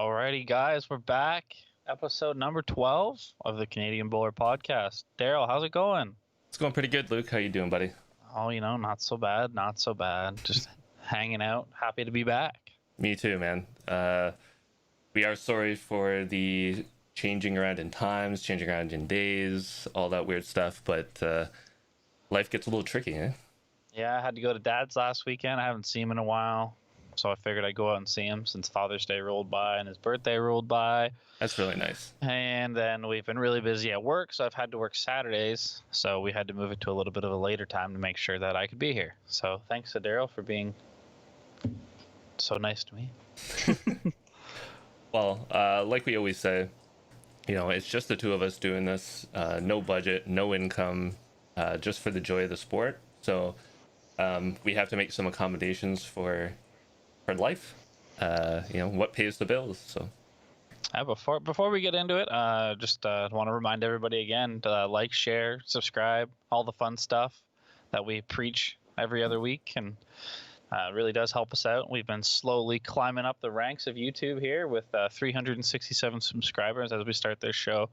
Alrighty, guys, we're back. Episode number 12 of the Canadian Bowler Podcast. Daryl, how's it going? It's going pretty good, Luke. How you doing, buddy? Oh, not so bad, not so bad. Just hanging out. Happy to be back. Me too, man. We are sorry for the changing around in times, changing around in days, all that weird stuff, but life gets a little tricky, eh? Yeah, I had to go to Dad's last weekend. I haven't seen him in a while, so I figured I'd go out and see him since Father's Day rolled by and his birthday rolled by. That's really nice. And then we've been really busy at work, so I've had to work Saturdays. So we had to move it to a little bit of a later time to make sure that I could be here. So thanks to Daryl for being so nice to me. Well, like we always say, it's just the two of us doing this. No budget, no income, just for the joy of the sport. So we have to make some accommodations for life. What pays the bills. So. Before we get into it, just want to remind everybody again to like, share, subscribe, all the fun stuff that we preach every other week, and it really does help us out. We've been slowly climbing up the ranks of YouTube here with 367 subscribers as we start this show,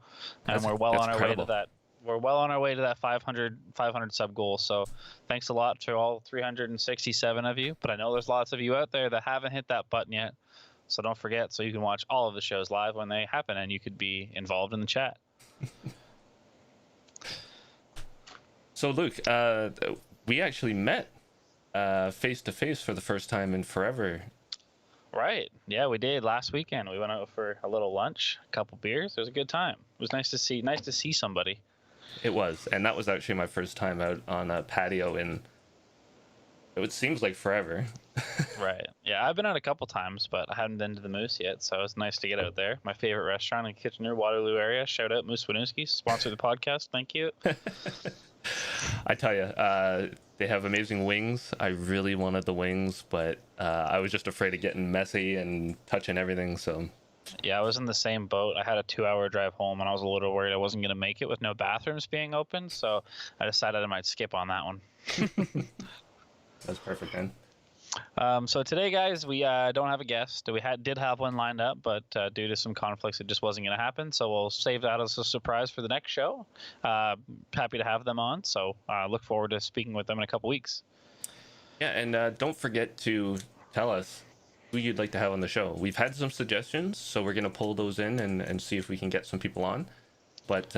and we're well on our way to that. We're well on our way to that 500 sub goal. So thanks a lot to all 367 of you. But I know there's lots of you out there that haven't hit that button yet. So don't forget, so you can watch all of the shows live when they happen, and you could be involved in the chat. So, Luke, we actually met face-to-face for the first time in forever. Right. Yeah, we did last weekend. We went out for a little lunch, a couple beers. It was a good time. It was nice to see somebody. It was, and that was actually my first time out on a patio in, it seems like forever. Right. Yeah, I've been out a couple times, but I haven't been to the Moose yet, so it's nice to get out there. My favorite restaurant in Kitchener, Waterloo area. Shout out Moose Winooski, sponsor the podcast. Thank you. I tell you, they have amazing wings. I really wanted the wings, but I was just afraid of getting messy and touching everything, so... Yeah, I was in the same boat. I had a 2-hour drive home, and I was a little worried I wasn't going to make it with no bathrooms being open, so I decided I might skip on that one. That's perfect, then. So today, guys, we don't have a guest. We did have one lined up, but due to some conflicts, it just wasn't going to happen. So we'll save that as a surprise for the next show. Happy to have them on. So look forward to speaking with them in a couple weeks. Yeah, and don't forget to tell us who you'd like to have on the show. We've had some suggestions, so we're going to pull those in and see if we can get some people on. But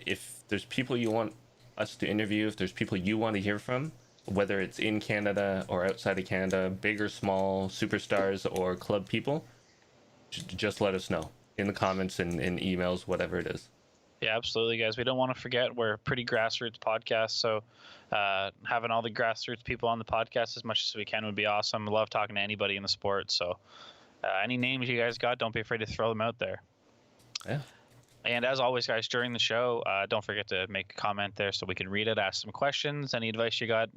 if there's people you want us to interview, if there's people you want to hear from, whether it's in Canada or outside of Canada, big or small, superstars or club people, just let us know in the comments and in emails, whatever it is. Yeah, absolutely, guys. We don't want to forget we're a pretty grassroots podcast, so having all the grassroots people on the podcast as much as we can would be awesome. I love talking to anybody in the sport, so any names you guys got, don't be afraid to throw them out there. Yeah. And as always, guys, during the show, don't forget to make a comment there so we can read it, ask some questions. Any advice you got,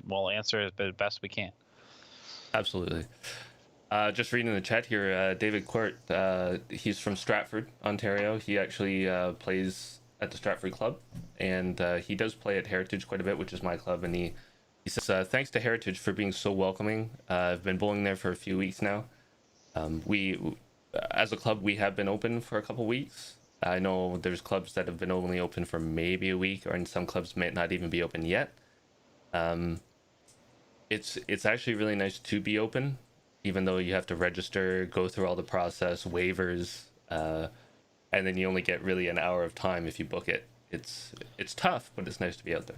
we'll answer it the best we can. Absolutely. Just reading the chat here, David Court, he's from Stratford, Ontario. He actually plays at the Stratford Club, and he does play at Heritage quite a bit, which is my club. And he says, thanks to Heritage for being so welcoming. I've been bowling there for a few weeks now. We, as a club, we have been open for a couple weeks. I know there's clubs that have been only open for maybe a week, or in some clubs may not even be open yet. It's actually really nice to be open, even though you have to register, go through all the process, waivers, and then you only get really an hour of time if you book it. It's tough, but it's nice to be out there.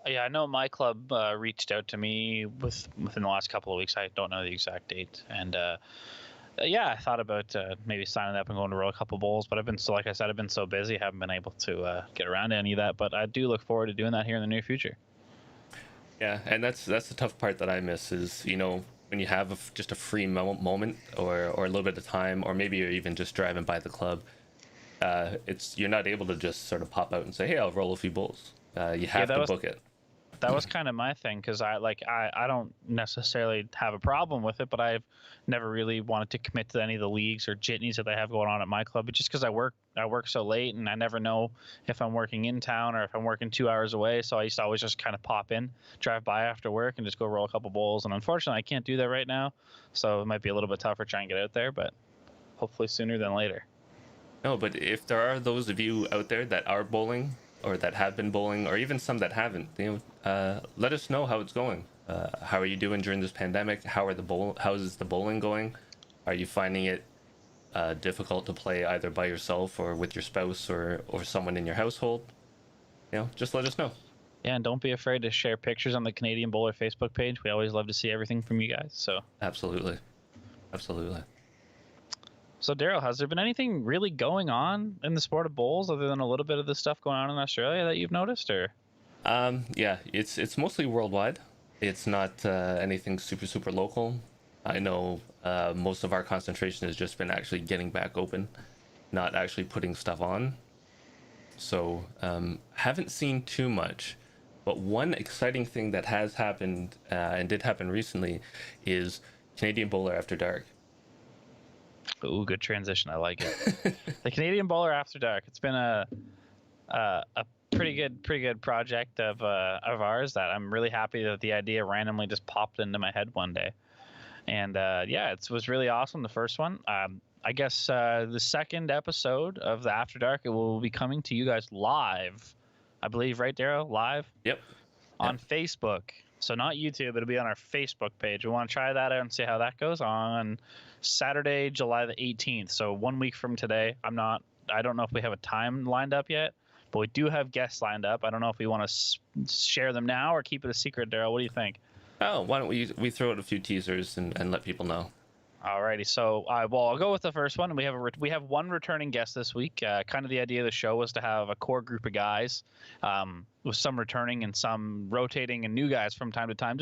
Yeah, I know my club reached out to me within the last couple of weeks. I don't know the exact date, and yeah, I thought about maybe signing up and going to roll a couple bowls, but like I said, I've been so busy, haven't been able to get around to any of that. But I do look forward to doing that here in the near future. Yeah, and that's the tough part that I miss is, when you have just a free moment or a little bit of time, or maybe you're even just driving by the club, you're not able to just sort of pop out and say, hey, I'll roll a few bowls. You have to book it. That was kind of my thing, because I don't necessarily have a problem with it, but I've never really wanted to commit to any of the leagues or jitneys that they have going on at my club. But just because I work so late, and I never know if I'm working in town or if I'm working 2 hours away. So I used to always just kind of pop in, drive by after work, and just go roll a couple bowls. And unfortunately, I can't do that right now, so it might be a little bit tougher trying to get out there. But hopefully sooner than later. No, but if there are those of you out there that are bowling or that have been bowling, or even some that haven't, let us know how it's going. How are you doing during this pandemic? How is the bowling going? Are you finding it difficult to play either by yourself or with your spouse or someone in your household? Just let us know. Yeah, and don't be afraid to share pictures on the Canadian Bowler Facebook page. We always love to see everything from you guys. So Absolutely. So Daryl, has there been anything really going on in the sport of bowls other than a little bit of the stuff going on in Australia that you've noticed, or? Yeah, it's mostly worldwide. It's not anything super local. I know most of our concentration has just been actually getting back open, not actually putting stuff on. So haven't seen too much. But one exciting thing that has happened and did happen recently is Canadian Bowler After Dark. Ooh, good transition. I like it. The Canadian Bowler After Dark. It's been a pretty good project of ours that I'm really happy that the idea randomly just popped into my head one day. And yeah, it was really awesome. The first one. I guess the second episode of the After Dark, it will be coming to you guys live. I believe, right, Daryl? Live? Yep. On Facebook. So not YouTube, it'll be on our Facebook page. We want to try that out and see how that goes on Saturday, July the 18th. So 1 week from today. I don't know if we have a time lined up yet, but we do have guests lined up. I don't know if we want to share them now or keep it a secret, Daryl. What do you think? Oh, why don't we throw out a few teasers and let people know? Alrighty, so I'll go with the first one. We have one returning guest this week. Kind of the idea of the show was to have a core group of guys, with some returning and some rotating and new guys from time to time.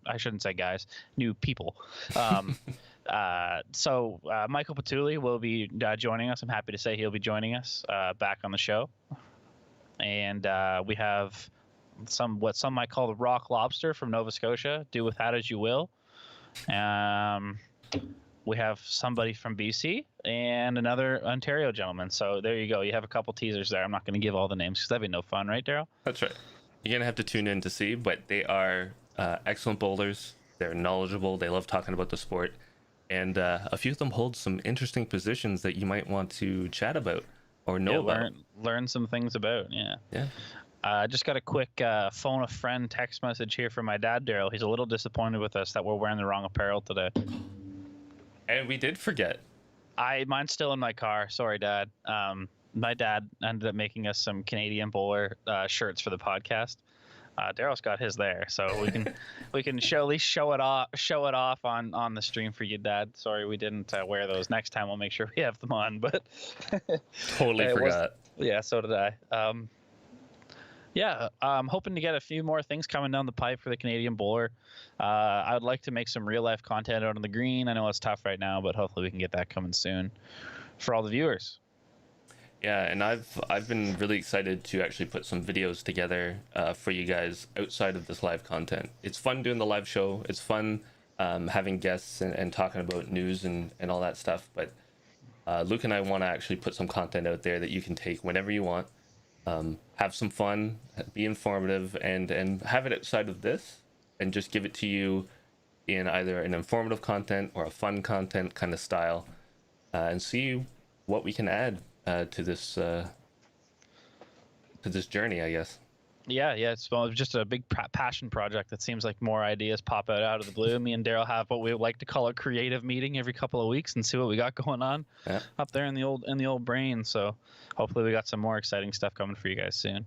I shouldn't say guys, new people. So Michael Patulli will be joining us. I'm happy to say he'll be joining us back on the show, and we have what some might call the rock lobster from Nova Scotia. Do with that as you will. We have somebody from BC and another Ontario gentleman. So there you go. You have a couple teasers there. I'm not going to give all the names because that'd be no fun, right, Daryl? That's right. You're going to have to tune in to see, but they are excellent bowlers. They're knowledgeable. They love talking about the sport. And a few of them hold some interesting positions that you might want to chat about or know about. Learn some things about, yeah. Yeah. I just got a quick phone a friend text message here from my dad, Daryl. He's a little disappointed with us that we're wearing the wrong apparel today. And we did forget. Mine's still in my car. Sorry, Dad. My dad ended up making us some Canadian Bowler shirts for the podcast. Daryl's got his there, so we can at least show it off on the stream for you, Dad. Sorry we didn't wear those. Next time we'll make sure we have them on. But totally forgot. Yeah, so did I. Yeah, I'm hoping to get a few more things coming down the pipe for the Canadian Bowler. I would like to make some real life content out on the green. I know it's tough right now, but hopefully we can get that coming soon for all the viewers. Yeah, and I've been really excited to actually put some videos together for you guys outside of this live content. It's fun doing the live show. It's fun having guests and talking about news and all that stuff. But Luke and I want to actually put some content out there that you can take whenever you want. Have some fun, be informative, and have it outside of this, and just give it to you in either an informative content or a fun content kind of style, and see what we can add to this journey, I guess. Yeah, it's just a big passion project. That seems like more ideas pop out of the blue. Me and Daryl have what we like to call a creative meeting every couple of weeks and see what we got going on up there in the old brain. So hopefully we got some more exciting stuff coming for you guys soon.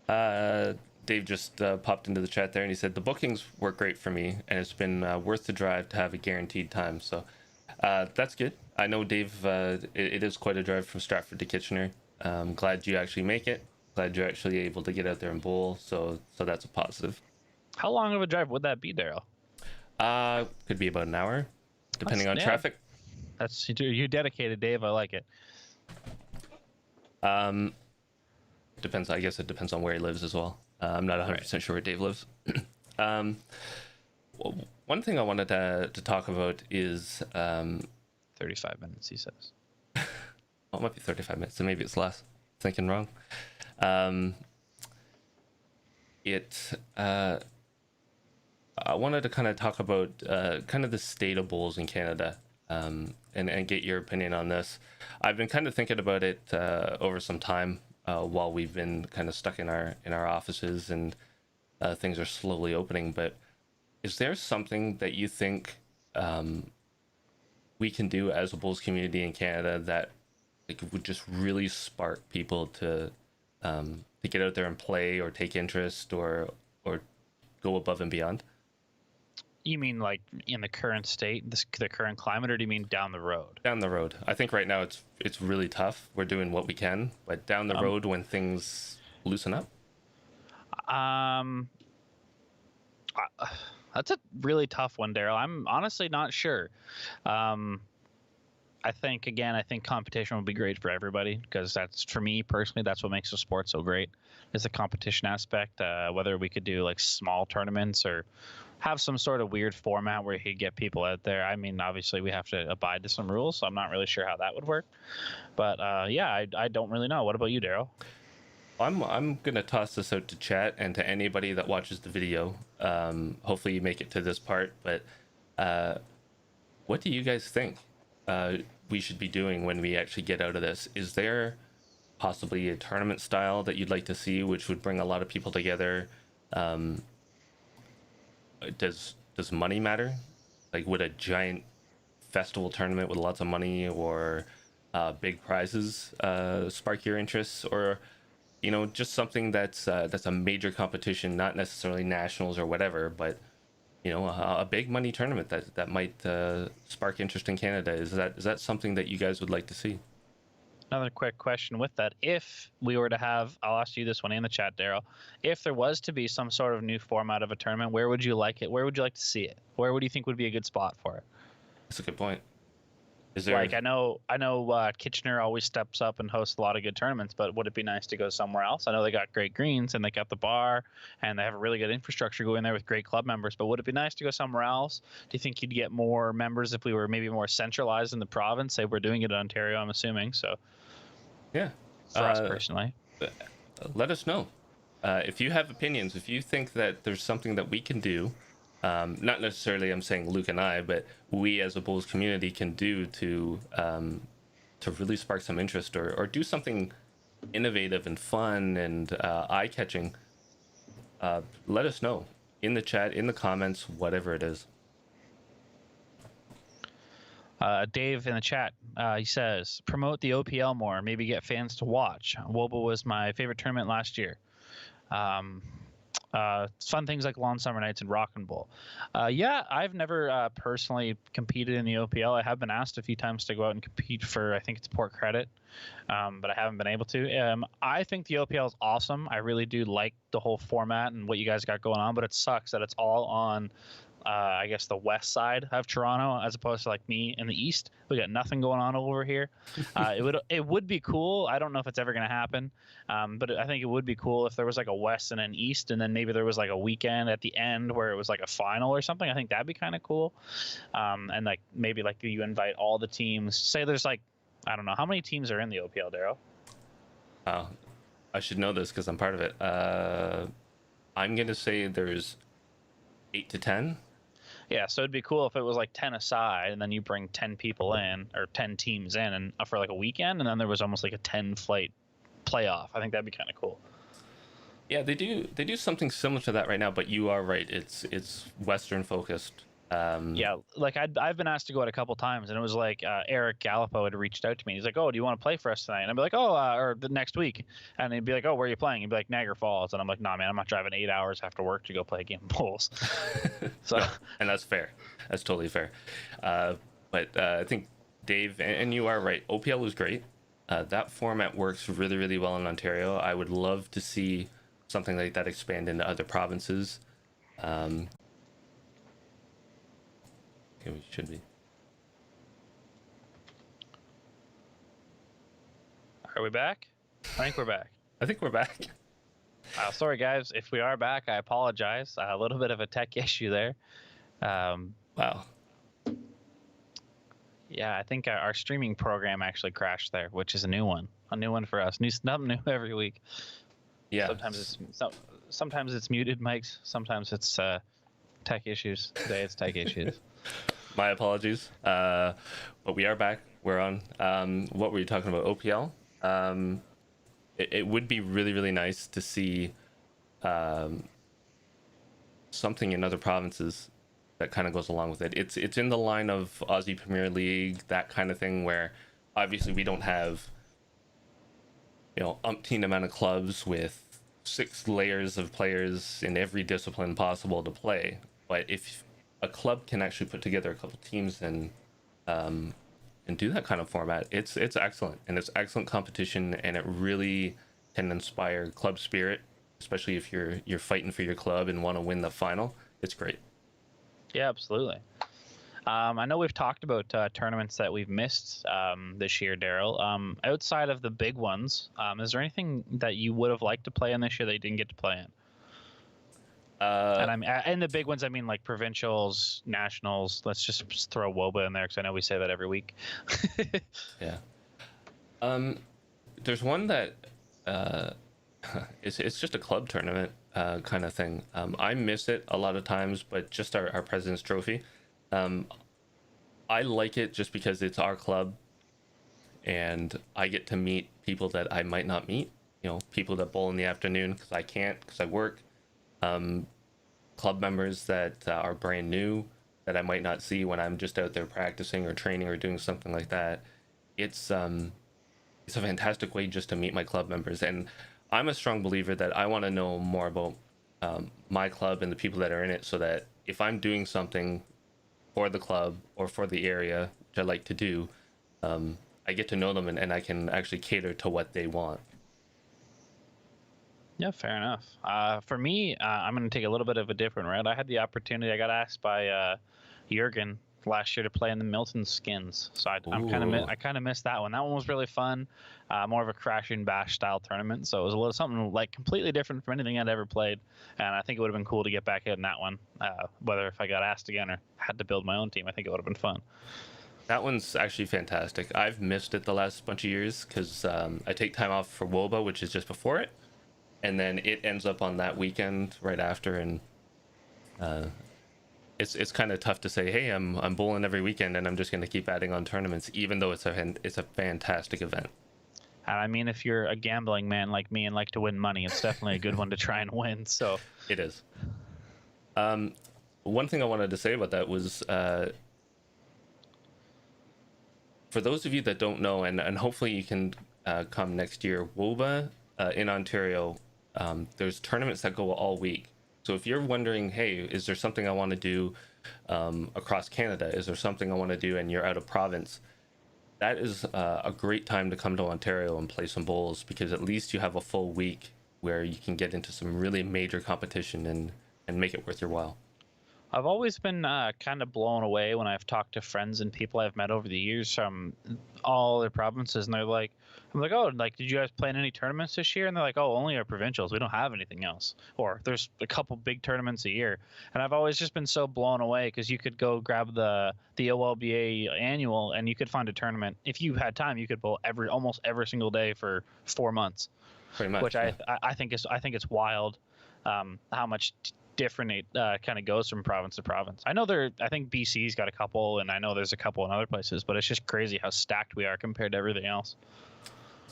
Dave just popped into the chat there and he said the bookings work great for me and it's been worth the drive to have a guaranteed time. So that's good. I know, Dave, it is quite a drive from Stratford to Kitchener. I'm glad you actually make it. Glad you're actually able to get out there and bowl, so that's a positive. How long of a drive would that be, Daryl? Could be about an hour, depending on traffic. You're dedicated, Dave. I like it. Depends. I guess it depends on where he lives as well. I'm not 100% sure where Dave lives. One thing I wanted to talk about is 35 minutes, he says. Well, it might be 35 minutes, so maybe it's less. Thinking wrong. I wanted to kind of talk about kind of the state of bowls in Canada, and and get your opinion on this. I've been kind of thinking about it over some time while we've been kind of stuck in our offices and things are slowly opening. But is there something that you think we can do as a Bulls community in Canada that like would just really spark people to get out there and play or take interest or go above and beyond? You mean like in the current state, the current climate, or do you mean down the road? Down the road, I think right now it's really tough. We're doing what we can, but down the road when things loosen up. Um, that's a really tough one, Daryl. I'm honestly not sure. I think competition would be great for everybody, because that's, for me personally, that's what makes the sport so great, is the competition aspect. Whether we could do like small tournaments or have some sort of weird format where you could get people out there. I mean, obviously we have to abide to some rules, so I'm not really sure how that would work. But yeah, I don't really know. What about you, Daryl? I'm gonna toss this out to chat and to anybody that watches the video. Hopefully you make it to this part, but what do you guys think we should be doing when we actually get out of this? Is there possibly a tournament style that you'd like to see, which would bring a lot of people together? Does money matter? Like, would a giant festival tournament with lots of money or big prizes spark your interests, or just something that's a major competition, not necessarily nationals or whatever, but a big money tournament that might spark interest in Canada? Is that something that you guys would like to see? Another quick question with that. If we were to have, I'll ask you this one in the chat, Daryl. If there was to be some sort of new format of a tournament, where would you like it? Where would you like to see it? Where would you think would be a good spot for it? That's a good point. Is there Like, I know Kitchener always steps up and hosts a lot of good tournaments, but would it be nice to go somewhere else? I know they got great greens and they got the bar and they have a really good infrastructure going there with great club members, but would it be nice to go somewhere else? Do you think you'd get more members if we were maybe more centralized in the province? Say we're doing it in Ontario, I'm assuming. So yeah, for us personally, let us know if you have opinions, if you think that there's something that we can do. Not necessarily I'm saying Luke and I, but we as a Bulls community can do to really spark some interest or do something innovative and fun and eye-catching. Let us know in the chat, in the comments, whatever it is. Dave in the chat, he says, promote the OPL more, maybe get fans to watch. WOBA was my favorite tournament last year. Fun things like Lawn Summer Nights and Rock and Bowl. Yeah, I've never personally competed in the OPL. I have been asked a few times to go out and compete for, I think it's Port Credit, but I haven't been able to. I think the OPL is awesome. I really do like the whole format and what you guys got going on, but it sucks that it's all on I guess the west side of Toronto, as opposed to like me in the east. We got nothing going on over here. It would be cool. I don't know if it's ever going to happen, but I think it would be cool if there was like a west and an east, and then maybe there was like a weekend at the end where it was like a final or something. I think that'd be kind of cool. And like maybe like you invite all the teams. Say there's like, I don't know, how many teams are in the OPL, Daryl? Wow, I should know this because I'm part of it. I'm gonna say there's 8 to 10. Yeah, so it'd be cool if it was like 10 aside, and then you bring 10 people in, or 10 teams in, and for like a weekend, and then there was almost like a 10-flight playoff. I think that'd be kind of cool. Yeah, they do something similar to that right now, but you are right. It's Western focused. Yeah, like I've been asked to go out a couple times, and it was like Eric Gallipo had reached out to me. He's like, "Oh, do you want to play for us tonight?" And I'd be like, "Oh, or the next week." And he'd be like, "Oh, where are you playing?" He'd be like, "Niagara Falls." And I'm like, "Nah, man, I'm not driving 8 hours after work to go play a game of Bulls." So, no, and that's fair. That's totally fair. But I think Dave and you are right. OPL was great. That format works really, really well in Ontario. I would love to see something like that expand into other provinces. We should be. Are we back? I think we're back. I think we're back. Sorry, guys. If we are back, I apologize. A little bit of a tech issue there. Wow. Yeah, I think our streaming program actually crashed there, which is a new one for us. Nothing new every week. Yeah. Sometimes it's muted mics. Sometimes it's tech issues. Today it's tech issues. My apologies. But we are back. We're on. What were you talking about? OPL. It would be really, really nice to see something in other provinces that kind of goes along with it. It's in the line of Aussie Premier League, that kind of thing, where obviously we don't have, umpteen amount of clubs with 6 layers of players in every discipline possible to play. But if a club can actually put together a couple teams and do that kind of format, it's excellent, and it's excellent competition, and it really can inspire club spirit, especially if you're fighting for your club and want to win the final. It's great. Yeah, absolutely. I know we've talked about tournaments that we've missed this year, Daryl. Outside of the big ones, is there anything that you would have liked to play in this year that you didn't get to play in? And I mean, and the big ones, I mean, like provincials, nationals. Let's just throw WOBA in there because I know we say that every week. Yeah. There's one that it's just a club tournament kind of thing. I miss it a lot of times, but just our President's Trophy. I like it just because it's our club, and I get to meet people that I might not meet. People that bowl in the afternoon because I can't, because I work. Club members that are brand new that I might not see when I'm just out there practicing or training or doing something like that. It's a fantastic way just to meet my club members, and I'm a strong believer that I want to know more about my club and the people that are in it, so that if I'm doing something for the club or for the area, which I like to do, I get to know them, and I can actually cater to what they want. Yeah, fair enough. For me, I'm going to take a little bit of a different route. I had the opportunity. I got asked by Jurgen last year to play in the Milton Skins, so I kind of missed that one. That one was really fun, more of a crash and bash style tournament. So it was a little something like completely different from anything I'd ever played, and I think it would have been cool to get back in that one. Whether if I got asked again or had to build my own team, I think it would have been fun. That one's actually fantastic. I've missed it the last bunch of years because I take time off for WOBA, which is just before it, and then it ends up on that weekend right after, and it's kind of tough to say, hey, I'm bowling every weekend and I'm just going to keep adding on tournaments, even though it's a fantastic event. And I mean, if you're a gambling man like me and like to win money, it's definitely a good one to try and win. So It is. One thing I wanted to say about that was, for those of you that don't know, and hopefully you can come next year, WOBA in Ontario, there's tournaments that go all week. So if you're wondering, hey, is there something I want to do across Canada? Is there something I want to do and you're out of province? That is a great time to come to Ontario and play some bowls, because at least you have a full week where you can get into some really major competition and make it worth your while. I've always been kind of blown away when I've talked to friends and people I've met over the years from all their provinces, and they're like, I'm like, oh, like, did you guys play in any tournaments this year? And they're like, oh, only our provincials. We don't have anything else. Or there's a couple big tournaments a year. And I've always just been so blown away, because you could go grab the OLBA annual and you could find a tournament. If you had time, you could bowl almost every single day for 4 months. Pretty much. Which Yeah. I think it's wild how much different it kind of goes from province to province. I think BC's got a couple, and I know there's a couple in other places, but it's just crazy how stacked we are compared to everything else.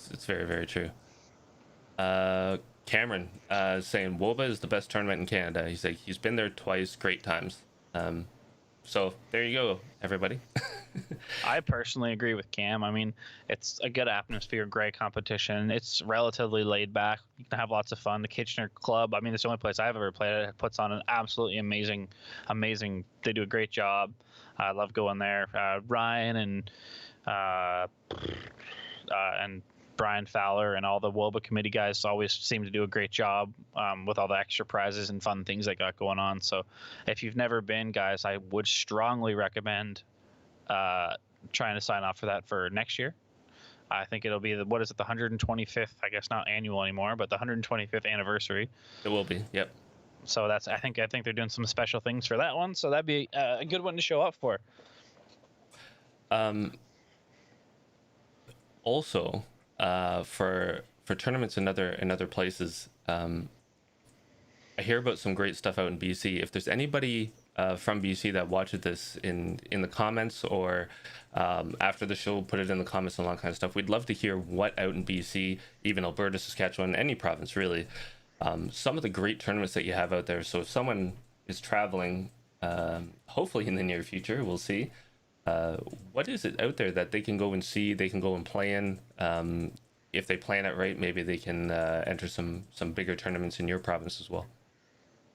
It's very, very true. Cameron saying WOBA is the best tournament in Canada. He's like, he's been there twice, great times. So there you go, everybody. I personally agree with Cam. I mean, it's a good atmosphere, great competition. It's relatively laid back. You can have lots of fun. The Kitchener Club, I mean, it's the only place I've ever played at. It puts on an absolutely amazing. They do a great job. I love going there. Ryan and Brian Fowler and all the WOBA committee guys always seem to do a great job with all the extra prizes and fun things they got going on. So if you've never been, guys, I would strongly recommend trying to sign off for that for next year. I think it'll be the 125th, I guess not annual anymore, but the 125th anniversary. It will be, yep. So I think they're doing some special things for that one. So that'd be a good one to show up for. Also, for tournaments in other places, I hear about some great stuff out in BC. If there's anybody from BC that watches this in the comments, or after the show, put it in the comments and all that kind of stuff. We'd love to hear what out in BC, even Alberta, Saskatchewan, any province really, some of the great tournaments that you have out there. So if someone is traveling, hopefully in the near future, we'll see. What is it out there that they can go and see, they can go and play in? If they plan it right, maybe they can enter some bigger tournaments in your province as well.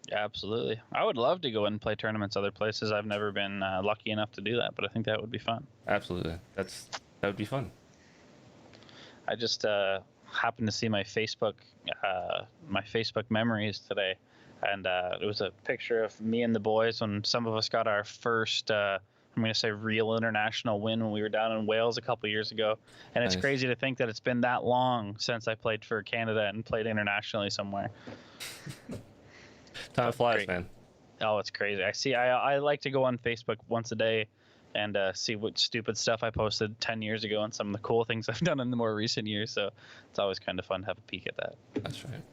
Yeah, absolutely. I would love to go and play tournaments other places. I've never been lucky enough to do that, but I think that would be fun. Absolutely, that would be fun. I just happened to see my Facebook memories today, and it was a picture of me and the boys when some of us got our first. I'm going to say real international win when we were down in Wales a couple years ago, and it's Nice. crazy to think that it's been that long since I played for Canada and played internationally somewhere. Time flies, Great. man. Oh, it's crazy. I like to go on Facebook once a day and see what stupid stuff I posted 10 years ago and some of the cool things I've done in the more recent years. So it's always kind of fun to have a peek at that. That's right.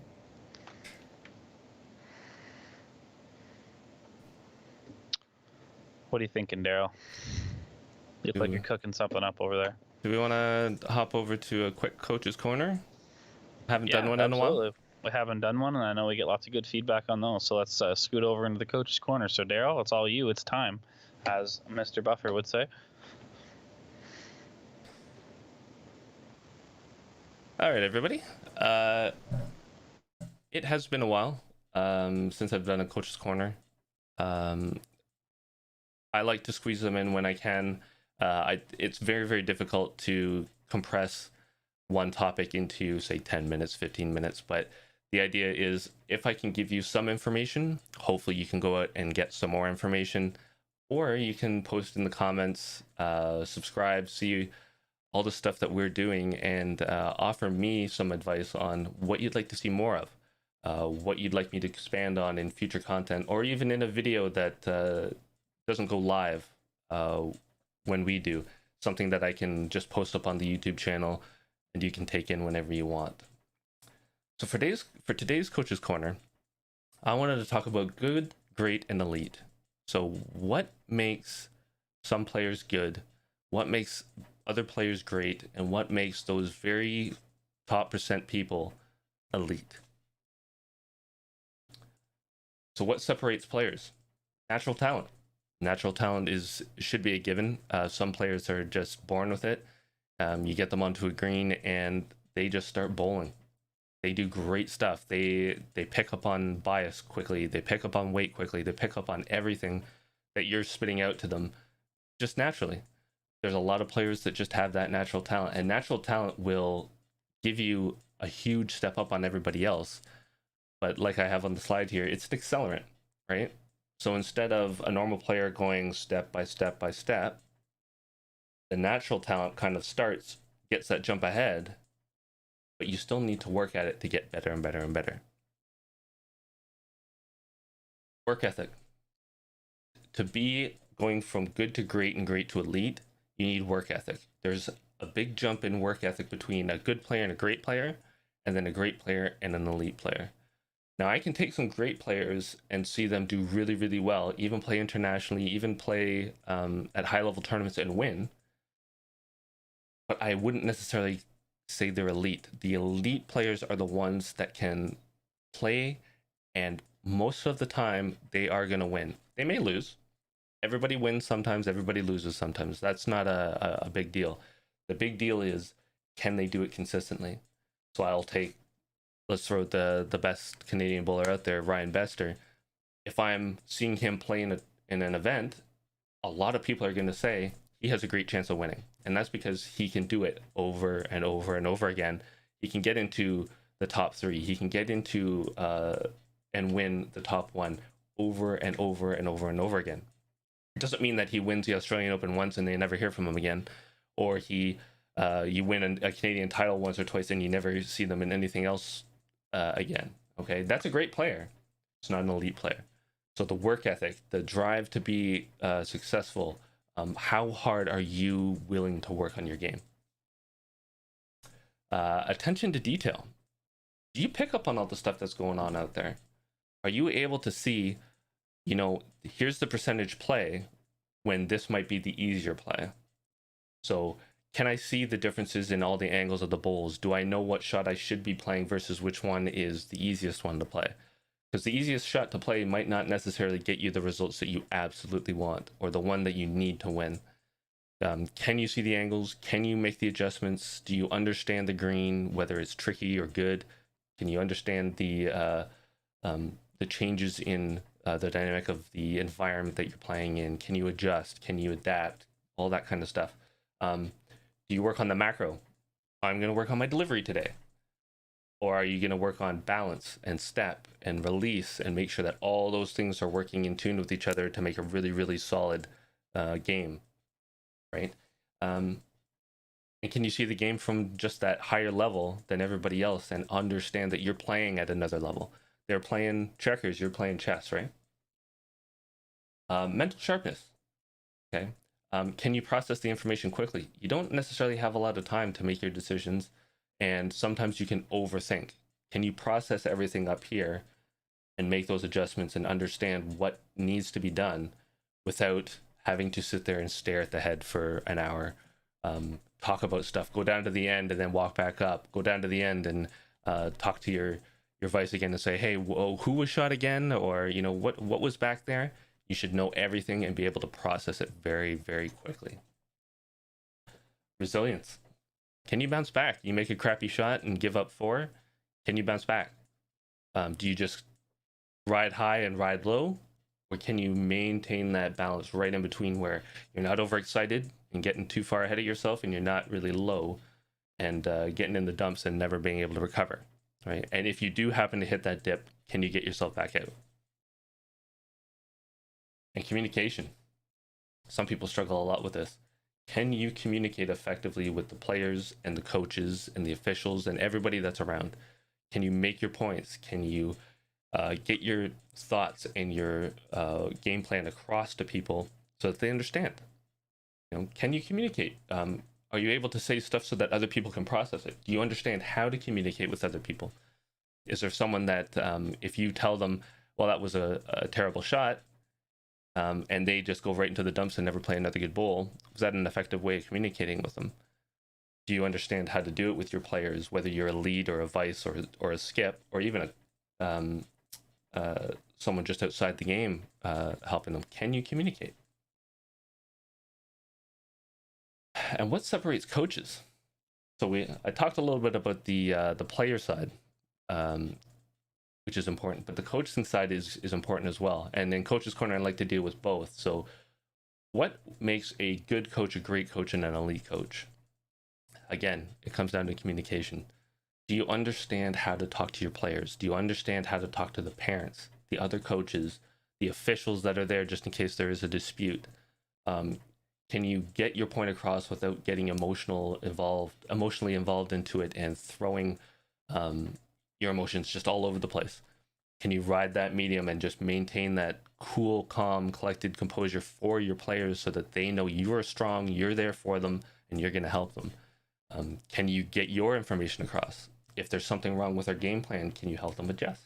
What are you thinking, Daryl? You look like you're cooking something up over there. Do we want to hop over to a quick coach's corner? Haven't done one in a absolutely. while. We haven't done one, and I know we get lots of good feedback on those. So let's scoot over into the coach's corner. So Daryl, it's all you. It's time, as Mr. Buffer would say. All right, everybody. It has been a while since I've done a coach's corner. I like to squeeze them in when I can. It's very, very difficult to compress one topic into, say, 10 minutes, 15 minutes. But the idea is, if I can give you some information, hopefully you can go out and get some more information, or you can post in the comments, subscribe, see all the stuff that we're doing, and offer me some advice on what you'd like to see more of, what you'd like me to expand on in future content, or even in a video that doesn't go live when we do, something that I can just post up on the YouTube channel and you can take in whenever you want. So for today's Coach's Corner, I wanted to talk about good, great, and elite. So what makes some players good, what makes other players great, and what makes those very top % people elite? So what separates players? Natural talent. Natural talent should be a given. Some players are just born with it. You get them onto a green and they just start bowling. They do great stuff. They pick up on bias quickly. They pick up on weight quickly. They pick up on everything that you're spitting out to them just naturally. There's a lot of players that just have that natural talent, and natural talent will give you a huge step up on everybody else. But like I have on the slide here, it's an accelerant, right? So instead of a normal player going step by step by step, the natural talent kind of starts, gets that jump ahead, but you still need to work at it to get better and better and better. Work ethic. To be going from good to great and great to elite, you need work ethic. There's a big jump in work ethic between a good player and a great player, and then a great player and an elite player. Now, I can take some great players and see them do really, really well, even play internationally, even play at high-level tournaments and win. But I wouldn't necessarily say they're elite. The elite players are the ones that can play, and most of the time, they are going to win. They may lose. Everybody wins sometimes, everybody loses sometimes. That's not a big deal. The big deal is, can they do it consistently? So let's throw the best Canadian bowler out there, Ryan Bester. If I'm seeing him play in an event, a lot of people are going to say he has a great chance of winning. And that's because he can do it over and over and over again. He can get into the top 3. He can get into and win the top 1 over and over and over and over again. It doesn't mean that he wins the Australian Open once and they never hear from him again, or you win a Canadian title once or twice and you never see them in anything else again. Okay, that's a great player. It's not an elite player. So the work ethic, the drive to be successful, how hard are you willing to work on your game? Attention to detail. Do you pick up on all the stuff that's going on out there? Are you able to see here's the percentage play when this might be the easier play. So can I see the differences in all the angles of the bowls? Do I know what shot I should be playing versus which one is the easiest one to play? Because the easiest shot to play might not necessarily get you the results that you absolutely want, or the one that you need to win. Can you see the angles? Can you make the adjustments? Do you understand the green, whether it's tricky or good? Can you understand the changes in the dynamic of the environment that you're playing in? Can you adjust? Can you adapt? All that kind of stuff. Do you work on the macro? I'm going to work on my delivery today. Or are you going to work on balance and step and release and make sure that all those things are working in tune with each other to make a really, really solid game, right? And can you see the game from just that higher level than everybody else and understand that you're playing at another level? They're playing checkers, you're playing chess, right? Mental sharpness, okay? Can you process the information quickly? You don't necessarily have a lot of time to make your decisions, and sometimes you can overthink. Can you process everything up here and make those adjustments and understand what needs to be done without having to sit there and stare at the head for an hour, talk about stuff, go down to the end and then walk back up, go down to the end and talk to your vice again and say, hey, whoa, who was shot again? Or, what was back there? You should know everything and be able to process it very, very quickly. Resilience. Can you bounce back? You make a crappy shot and give up 4. Can you bounce back? Do you just ride high and ride low? Or can you maintain that balance right in between where you're not overexcited and getting too far ahead of yourself and you're not really low and getting in the dumps and never being able to recover, right? And if you do happen to hit that dip, can you get yourself back out? And communication. Some people struggle a lot with this. Can you communicate effectively with the players and the coaches and the officials and everybody that's around? Can you make your points? Can you get your thoughts and your game plan across to people so that they understand? Can you communicate? Are you able to say stuff so that other people can process it? Do you understand how to communicate with other people? Is there someone that if you tell them, well, that was a terrible shot, and they just go right into the dumps and never play another good bowl, was that an effective way of communicating with them? Do you understand how to do it with your players, whether you're a lead or a vice or a skip, or even someone just outside the game helping them? Can you communicate? And what separates coaches? So I talked a little bit about the player side, which is important, but the coaching side is important as well. And in Coach's Corner, I like to deal with both. So what makes a good coach a great coach and an elite coach? Again, it comes down to communication. Do you understand how to talk to your players? Do you understand how to talk to the parents, the other coaches, the officials that are there just in case there is a dispute? Can you get your point across without getting emotionally involved into it and throwing your emotions just all over the place? Can you ride that medium and just maintain that cool, calm, collected composure for your players so that they know you are strong, you're there for them, and you're going to help them? Can you get your information across? If there's something wrong with their game plan, can you help them adjust?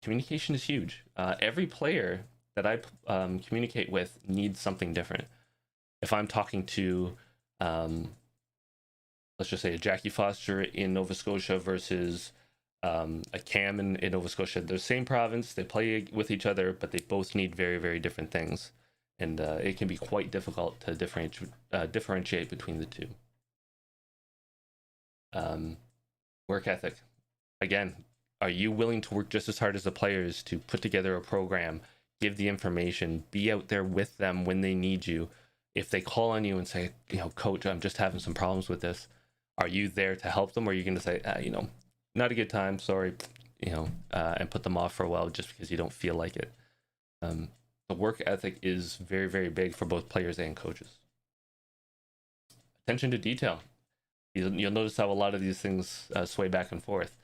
Communication is huge. Every player that I communicate with needs something different. If I'm talking to, let's just say, a Jackie Foster in Nova Scotia versus a Cam in Nova Scotia, they're the same province, they play with each other, but they both need very, very different things. And it can be quite difficult to differentiate between the two. Work ethic. Again, are you willing to work just as hard as the players to put together a program, give the information, be out there with them when they need you? If they call on you and say, coach, I'm just having some problems with this, are you there to help them? Or are you going to say, not a good time, sorry, and put them off for a while just because you don't feel like it? The work ethic is very, very big for both players and coaches. Attention to detail. You'll notice how a lot of these things sway back and forth.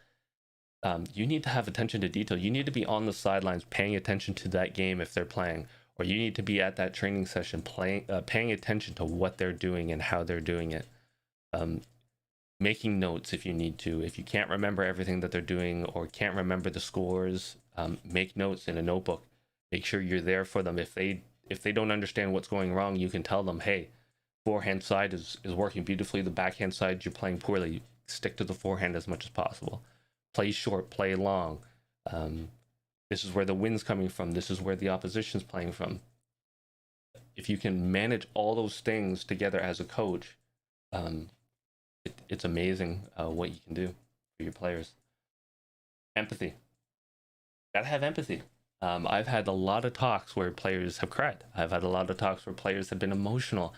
You need to have attention to detail. You need to be on the sidelines paying attention to that game if they're playing, or you need to be at that training session paying attention to what they're doing and how they're doing it. Making notes if you need to. If you can't remember everything that they're doing or can't remember the scores, make notes in a notebook. Make sure you're there for them. If they don't understand what's going wrong, you can tell them, hey, forehand side is working beautifully. The backhand side, you're playing poorly. Stick to the forehand as much as possible. Play short, play long. This is where the wind's coming from. This is where the opposition's playing from. If you can manage all those things together as a coach, it's amazing what you can do for your players. Empathy. Gotta have empathy. I've had a lot of talks where players have cried. I've had a lot of talks where players have been emotional,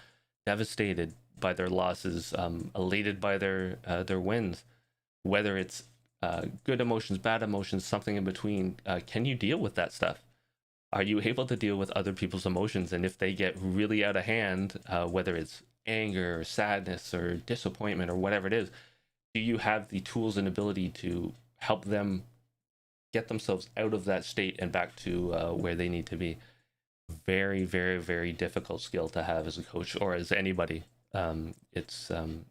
devastated by their losses, elated by their wins. Whether it's good emotions, bad emotions, something in between, can you deal with that stuff? Are you able to deal with other people's emotions? And if they get really out of hand, whether it's anger or sadness or disappointment or whatever it is, do you have the tools and ability to help them get themselves out of that state and back to where they need to be? Very, very, very difficult skill to have as a coach or as anybody. It's an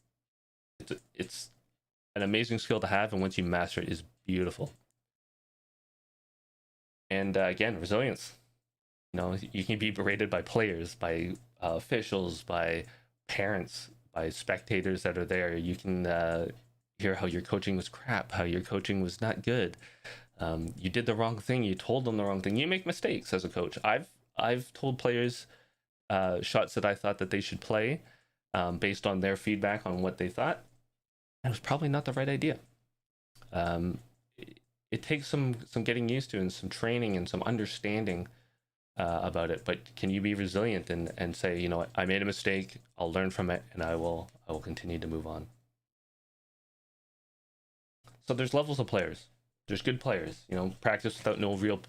amazing skill to have, and once you master it, is beautiful. And again, resilience. You know, you can be berated by players, by officials, by parents, by spectators that are there. You can hear how your coaching was crap, how your coaching was not good. You did the wrong thing. You told them the wrong thing. You make mistakes as a coach. I've told players shots that I thought that they should play based on their feedback on what they thought. It was probably not the right idea. It takes some getting used to and some training and some understanding about it. But can you be resilient and say, you know what, I made a mistake, I'll learn from it, and I will continue to move on. So there's levels of players. There's good players, you know, practice without no real,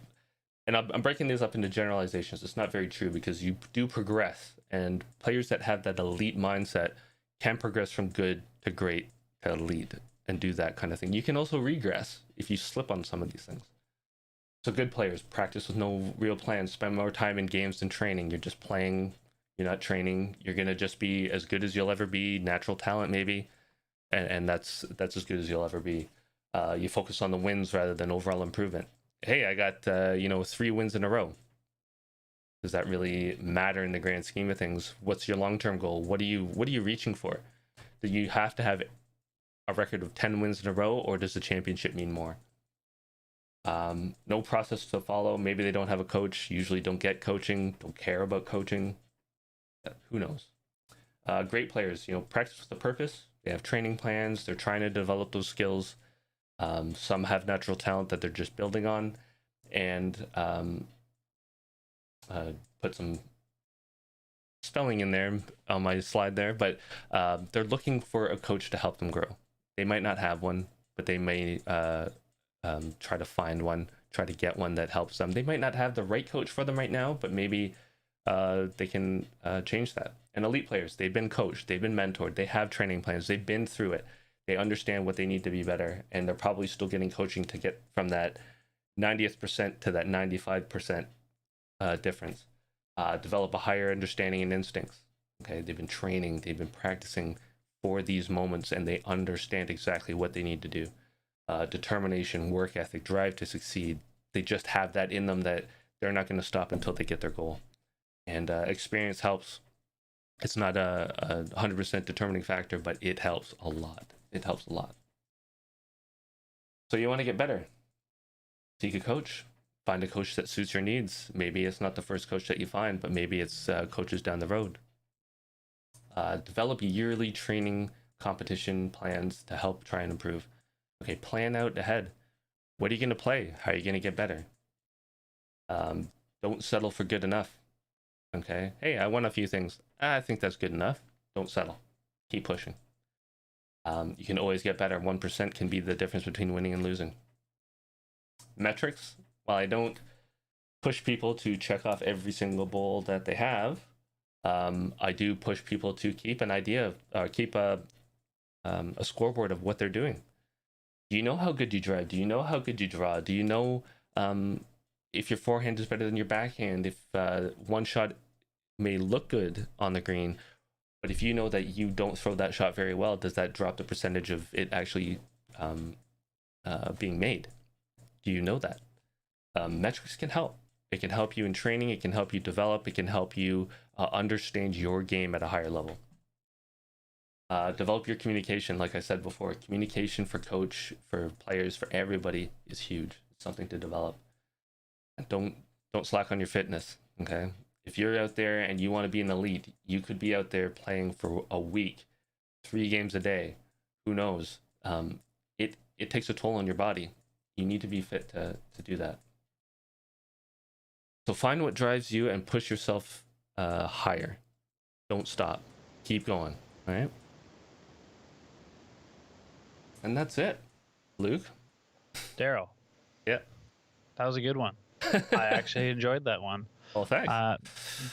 and I'm breaking this up into generalizations. It's not very true because you do progress, and players that have that elite mindset can progress from good to great to elite and do that kind of thing. You can also regress if you slip on some of these things. So good players practice with no real plan, spend more time in games than training. You're just playing, you're not training. You're gonna just be as good as you'll ever be, natural talent maybe, and that's as good as you'll ever be. You focus on the wins rather than overall improvement. Hey, I got 3 wins in a row. Does that really matter in the grand scheme of things? What's your long-term goal? What are you reaching for? Do you have to have a record of 10 wins in a row, or does the championship mean more? No process to follow. Maybe they don't have a coach, usually don't get coaching, don't care about coaching. Who knows? Great players, you know, practice with a purpose. They have training plans. They're trying to develop those skills. Some have natural talent that they're just building on, and put some spelling in there on my slide there, but they're looking for a coach to help them grow. They might not have one, but they may try to find one, try to get one that helps them. They might not have the right coach for them right now, but maybe they can change that. And elite players, they've been coached, they've been mentored, they have training plans, they've been through it. They understand what they need to be better, and they're probably still getting coaching to get from that 90th percent to that 95% difference. Develop a higher understanding and instincts. Okay, they've been training, they've been practicing for these moments, and they understand exactly what they need to do. Determination, work ethic, drive to succeed. They just have that in them that they're not going to stop until they get their goal. And experience helps. It's not a 100% determining factor, but it helps a lot. It helps a lot. So you want to get better. Seek a coach. Find a coach that suits your needs. Maybe it's not the first coach that you find, but maybe it's coaches down the road. Develop yearly training competition plans to help try and improve. Okay, plan out ahead. What are you going to play? How are you going to get better? Don't settle for good enough. Okay, hey, I won a few things. I think that's good enough. Don't settle. Keep pushing. You can always get better. 1% can be the difference between winning and losing. Metrics. While I don't push people to check off every single bowl that they have, I do push people to keep an idea of, keep a scoreboard of what they're doing. Do you know how good you drive? Do you know how good you draw? Do you know if your forehand is better than your backhand? If one shot may look good on the green, but if you know that you don't throw that shot very well, does that drop the percentage of it actually being made? Do you know that? Metrics can help. It can help you in training. It can help you develop. It can help you understand your game at a higher level. Develop your communication. Like I said before, communication for coach, for players, for everybody is huge. It's something to develop. And don't slack on your fitness. Okay, if you're out there and you want to be an elite, you could be out there playing for a week, 3 games a day. Who knows? It takes a toll on your body. You need to be fit to do that. So find what drives you and push yourself higher. Don't stop. Keep going. All right. And that's it. Luke? Daryl. Yeah. That was a good one. I actually enjoyed that one. Well, thanks.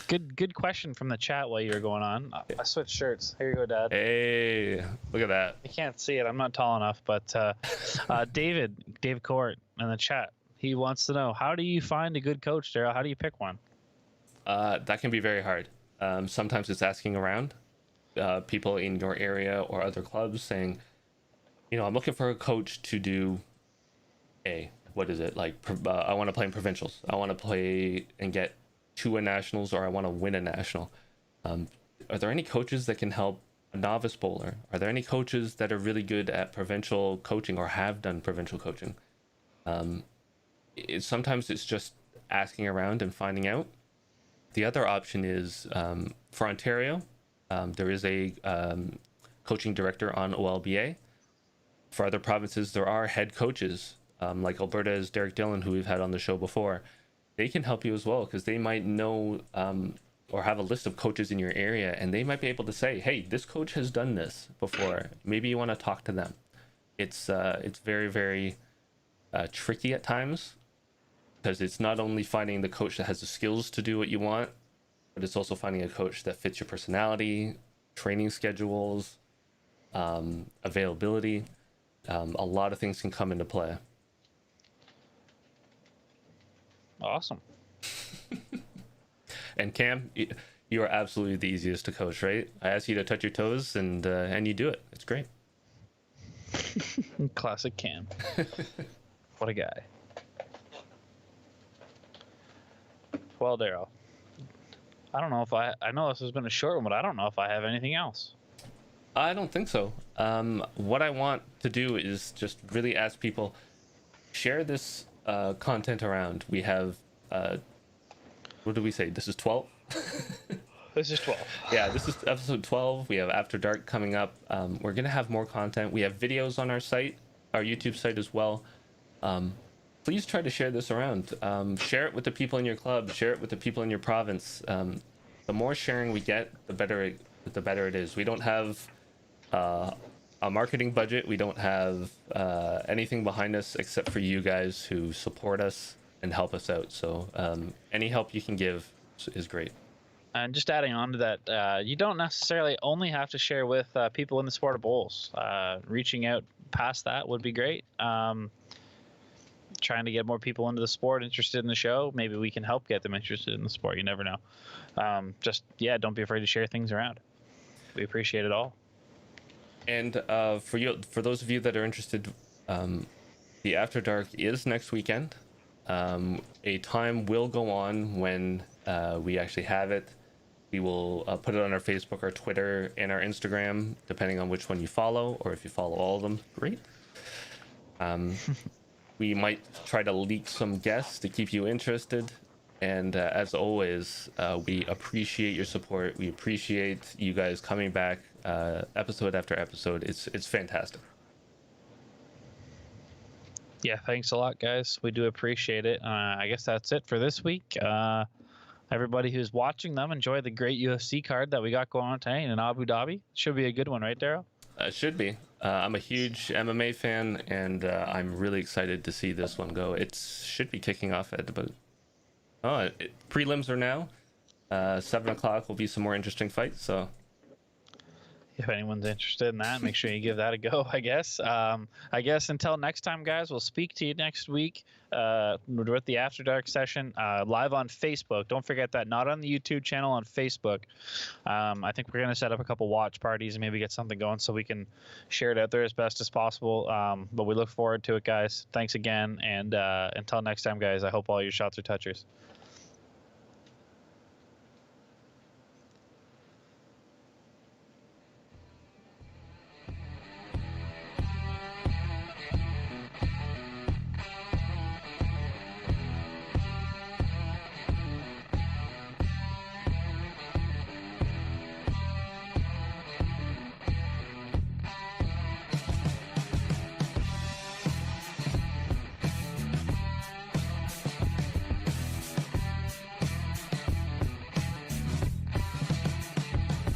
Good question from the chat while you were going on. I switched shirts. Here you go, Dad. Hey, look at that. You can't see it. I'm not tall enough, but Dave Court in the chat. He wants to know, how do you find a good coach, Daryl? How do you pick one? That can be very hard. Sometimes it's asking around people in your area or other clubs saying, I'm looking for a coach to do what is it? Like, I want to play in provincials. I want to play and get to a nationals, or I want to win a national. Are there any coaches that can help a novice bowler? Are there any coaches that are really good at provincial coaching or have done provincial coaching? Sometimes it's just asking around and finding out. The other option is for Ontario, there is a coaching director on OLBA. For other provinces, there are head coaches, like Alberta's Derek Dillon, who we've had on the show before. They can help you as well, because they might know or have a list of coaches in your area, and they might be able to say, hey, this coach has done this before. Maybe you want to talk to them. It's very, very tricky at times, because it's not only finding the coach that has the skills to do what you want, but it's also finding a coach that fits your personality, training schedules, availability. A lot of things can come into play. Awesome. And Cam, you are absolutely the easiest to coach, right? I ask you to touch your toes, and you do it. It's great. Classic Cam. What a guy. Well, Daryl, I don't know if I know this has been a short one, but I don't know if I have anything else. I don't think so. What I want to do is just really ask people, share this content around. We have, what do we say? This is 12? This is 12. Yeah, this is episode 12. We have After Dark coming up. We're going to have more content. We have videos on our site, our YouTube site as well. Please try to share this around. Share it with the people in your club. Share it with the people in your province. The more sharing we get, the better it is. We don't have a marketing budget. We don't have anything behind us except for you guys who support us and help us out. So any help you can give is great. And just adding on to that, you don't necessarily only have to share with people in the sport of bowls. Reaching out past that would be great. Trying to get more people into the sport, interested in the show. Maybe we can help get them interested in the sport. You never know. Don't be afraid to share things around. We appreciate it all. And for those of you that are interested, the After Dark is next weekend. A time will go on when we actually have it. We will put it on our Facebook, our Twitter, and our Instagram, depending on which one you follow, or if you follow all of them, great. We might try to leak some guests to keep you interested. And as always, we appreciate your support. We appreciate you guys coming back episode after episode. It's fantastic. Yeah, thanks a lot, guys. We do appreciate it. I guess that's it for this week. Everybody who's watching them, enjoy the great UFC card that we got going on today in Abu Dhabi. Should be a good one, right, Daryl? It should be. I'm a huge MMA fan, and I'm really excited to see this one go. It should be kicking off at about... prelims are now. 7 o'clock will be some more interesting fights, so... If anyone's interested in that, make sure you give that a go, I guess. I guess until next time, guys, we'll speak to you next week with the After Dark session live on Facebook. Don't forget that, not on the YouTube channel, on Facebook. I think we're going to set up a couple watch parties and maybe get something going so we can share it out there as best as possible. But we look forward to it, guys. Thanks again. And until next time, guys, I hope all your shots are touchers.